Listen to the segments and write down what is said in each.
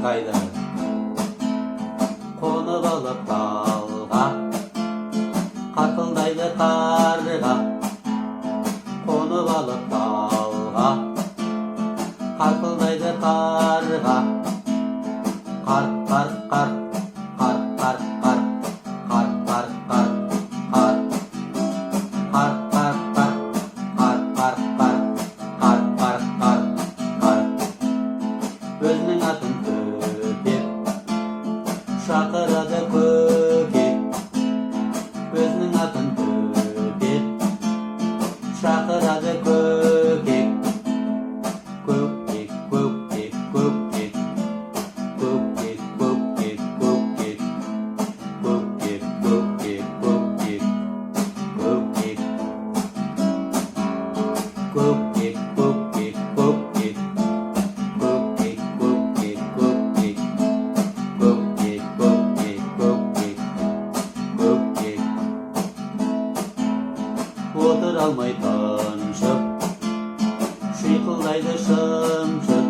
kaydı. Konып алып талға, қарқылдайды қарға. Konып алып талға, қарқылдайды қарға. Қар, қар, қар, қар, қар, қар, қар, қар, қар, қар. Қар, қар, қар, қар, қар, қар, қар, қар, қар, қар. Өзінің атын көтеп шақырады көкек. Өзінің атын көтеп шақырады көкек. Көкек, көкек, көкек. Көкек, көкек, көкек. Көкек, көкек, көкек. Көкек. Көкек, көкек, көкек. Көкек, көкек, көкек. Көкек, көкек, көкек. Көкек. Отыр алмай тыншып, шиқылдайды шымшып.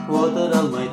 Отыр алмай